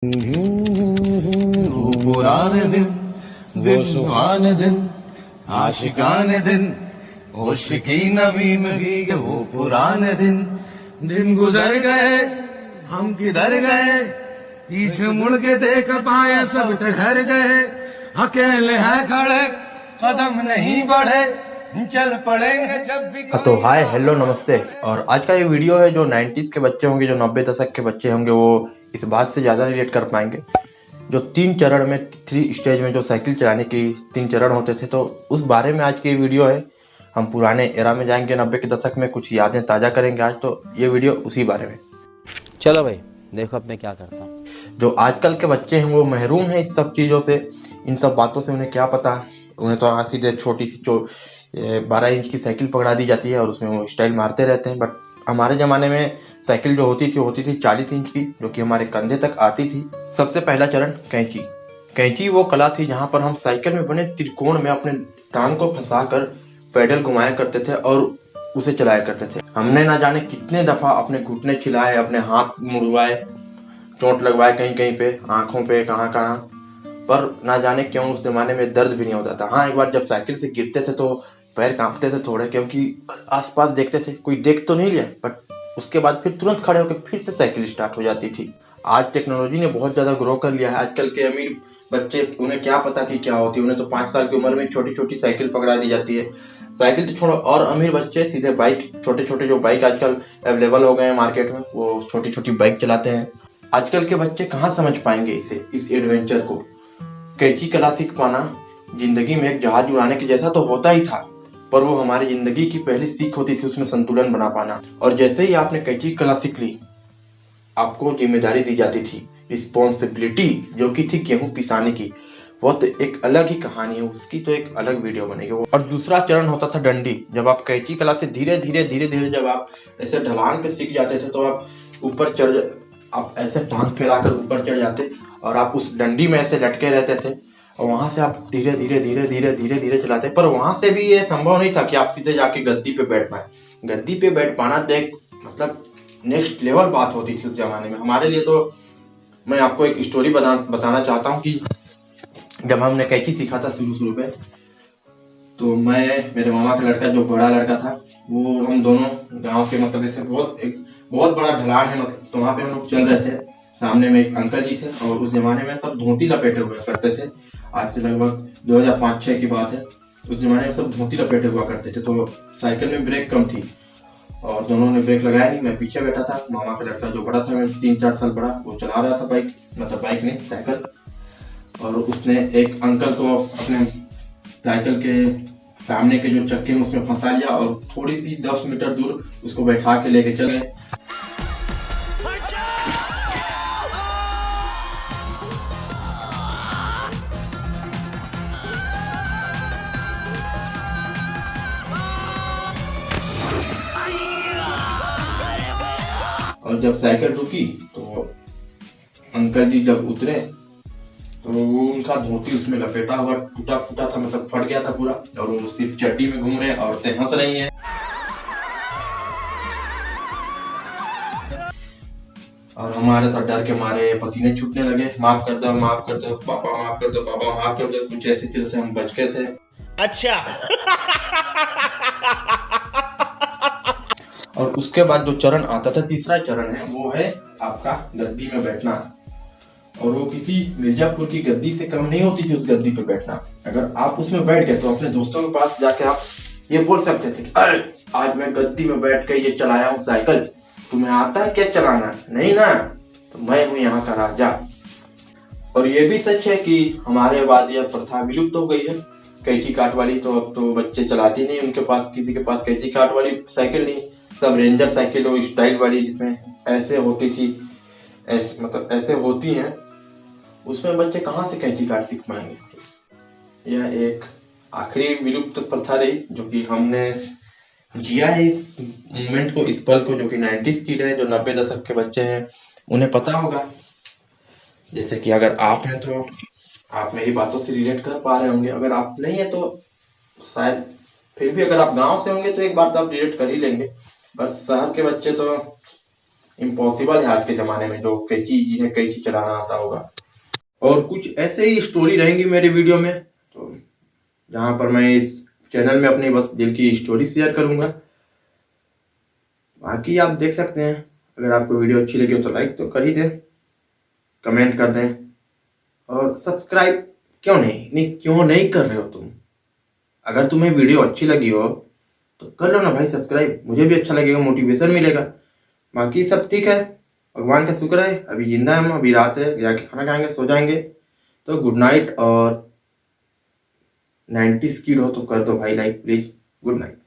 वो पुराने दिन सुहाने दिन आशिकाने दिन होशिकी नबी में भीगे वो पुराने दिन गुजर गए हम किधर गए पीछे मुड़ के देख पाए सब ठहर गए अकेले हैं खड़े कदम नहीं बढ़े चल पड़ेंगे जब भी। तो हाय हेलो नमस्ते। और आज का ये वीडियो है जो 90s के बच्चे होंगे, जो 90 दशक के बच्चे होंगे, वो इस बात से ज़्यादा रिलेट कर पाएंगे। जो 3 चरण में 3 स्टेज में जो साइकिल चलाने की 3 चरण होते थे, तो उस बारे में आज की वीडियो है। हम पुराने एरा में जाएंगे, 90 के दशक में कुछ यादें ताज़ा करेंगे आज, तो ये वीडियो उसी बारे में। चलो भाई देखो अब मैं क्या करता हूँ। जो आजकल के बच्चे हैं वो महरूम हैं इस सब चीज़ों से, इन सब बातों से। उन्हें क्या पता, उन्हें तो यहाँ सीधे छोटी सी 12 इंच की साइकिल पकड़ा दी जाती है और उसमें वो स्टाइल मारते रहते हैं। बट हमारे ज़माने में साइकिल जो होती थी 40 इंच की, जो कि हमारे कंधे तक आती थी। सबसे पहला चरण कैंची। कैंची वो कला थी जहाँ पर हम साइकिल में बने त्रिकोण में अपने टांग को फंसाकर पैडल घुमाया करते थे और उसे चलाया करते थे। हमने ना जाने कितने दफ़ा अपने घुटने छिलाए, अपने हाथ मुड़वाए, चोट लगवाए कहीं कहीं पे, आँखों पे, कहाँ कहाँ, पर ना जाने क्यों उस जमाने में दर्द भी नहीं होता था। हाँ, एक बार जब साइकिल से गिरते थे तो पैर कांपते थे थोड़े, क्योंकि आसपास देखते थे कोई देख तो नहीं लिया, बट उसके बाद फिर तुरंत खड़े होकर फिर से साइकिल स्टार्ट हो जाती थी। आज टेक्नोलॉजी ने बहुत ज़्यादा ग्रो कर लिया है। आजकल के अमीर बच्चे, उन्हें क्या पता कि क्या होती है। उन्हें तो 5 साल की उम्र में छोटी छोटी साइकिल पकड़ा दी जाती है। साइकिल तो छोड़ो, और अमीर बच्चे सीधे बाइक, छोटे छोटे जो बाइक आजकल अवेलेबल हो गए हैं मार्केट में, वो छोटी छोटी बाइक चलाते हैं। आजकल के बच्चे कहाँ समझ पाएंगे इस एडवेंचर को। कैंची कला सीख पाना जिंदगी में एक जहाज उड़ाने के जैसा तो होता ही था, पर वो हमारी जिंदगी की पहली सीख होती थी, उसमें संतुलन बना पाना। और जैसे ही आपने कैंची कला सीख ली, आपको जिम्मेदारी दी जाती थी, रिस्पॉन्सिबिलिटी, जो कि थी गेहूं पिसाने की। वो तो एक अलग ही कहानी है, उसकी तो एक अलग वीडियो बनेगी। और दूसरा चरण होता था डंडी। जब आप कैंची कला से धीरे धीरे जब आप ऐसे ढलान पे सीख जाते थे, तो आप ऊपर चढ़, आप ऐसे टांग फैलाकर ऊपर चढ़ जाते और आप उस डंडी में ऐसे लटके रहते थे और वहां से आप धीरे धीरे चलाते। पर वहां से भी ये संभव नहीं था कि आप सीधे जाके गद्दी पे बैठ पाए। गद्दी पे बैठ पाना तो एक मतलब नेक्स्ट लेवल बात होती थी उस जमाने में हमारे लिए। तो मैं आपको एक स्टोरी बताना चाहता हूँ कि जब हमने कैंची सीखा था शुरू पे, तो मैं, मेरे मामा का लड़का, जो बड़ा लड़का था, वो, हम दोनों गाँव के, मतलब ऐसे बहुत बड़ा ढलान है, मतलब तो वहाँ पे हम लोग चल रहे थे। सामने में एक अंकल जी थे और उस जमाने में सब धोती लपेटे हुए करते थे। आज से लगभग 2005-06 की बात है। उस जमाने में सब धोती लपेटे हुआ करते थे, तो साइकिल में ब्रेक कम थी और दोनों ने ब्रेक लगाया नहीं। मैं पीछे बैठा था, मामा का लड़का जो बड़ा था, मैं 3-4 साल बड़ा, वो चला रहा था बाइक, मतलब बाइक नहीं, साइकिल। और उसने एक अंकल को अपने साइकिल के सामने के जो चक्के हैं उसमें फंसा लिया और थोड़ी सी 10 मीटर दूर उसको बैठा के लेके चले। और जब साइकिल रुकी तो अंकल जी जब उतरे तो वो, उनका धोती उसमें लपेटा हुआ टूटा फूटा था, मतलब फट गया था पूरा, और वो सिर्फ चड्डी में घूम रहे हैं, औरतें हंस रही हैं। और हमारे तो डर के मारे पसीने छूटने लगे। माफ कर दो पापा, माफ कर दो पापा, माफ कर दो, कुछ ऐसी चीज से हम बच गए थे। अच्छा और उसके बाद जो चरण आता था, तीसरा चरण है, वो है आपका गद्दी में बैठना। और वो किसी मिर्जापुर की गद्दी से कम नहीं होती थी उस गद्दी पे बैठना। अगर आप उसमें बैठ गए तो अपने दोस्तों के पास जाके आप ये बोल सकते थे कि अरे आज मैं गद्दी में बैठ के ये चलाया हूँ साइकिल, तुम्हें आता है क्या चलाना? नहीं ना, तो मैं हूँ यहाँ का राजा। और ये भी सच है कि हमारे बाद यह प्रथा विलुप्त हो गई है, कैंची काट वाली। तो अब तो बच्चे चलाते नहीं, उनके पास, किसी के पास कैंची काट वाली साइकिल नहीं। सब रेंजर साइकिल हो, स्टाइल वाली, जिसमें ऐसे होती थी, मतलब ऐसे होती हैं, उसमें बच्चे कहाँ से कैंची काट सीख पाएंगे। यह एक आखिरी विलुप्त प्रथा रही जो कि हमने जिया है इस मूवमेंट को, इस पल को, जो कि 90s किड है, जो 90 दशक के बच्चे हैं, उन्हें पता होगा। जैसे कि अगर आप हैं तो आप मेरी बातों से रिलेट कर पा रहे होंगे, अगर आप नहीं है तो शायद, फिर भी अगर आप गांव से होंगे तो एक बार तो आप रिलेट कर ही लेंगे। बस शहर के बच्चे तो इम्पॉसिबल है आज के ज़माने में जो जिन्हें कैंची चलाना आता होगा। और कुछ ऐसे ही स्टोरी रहेंगी मेरी वीडियो में, तो जहाँ पर मैं इस चैनल में अपनी बस दिल की स्टोरी शेयर करूँगा। बाकी आप देख सकते हैं, अगर आपको वीडियो अच्छी लगी हो तो लाइक तो कर ही दें, कमेंट कर दें, और सब्सक्राइब क्यों नहीं कर रहे हो तुम? अगर तुम्हें वीडियो अच्छी लगी हो तो कर लो ना भाई सब्सक्राइब, मुझे भी अच्छा लगेगा, मोटिवेशन मिलेगा। बाकी सब ठीक है, भगवान का शुक्र है, अभी जिंदा है हम, अभी रात है, जाके खाना खाएंगे, सो जाएंगे। तो गुड नाइट, और 90s किड हो तो कर दो भाई लाइक प्लीज। Good night.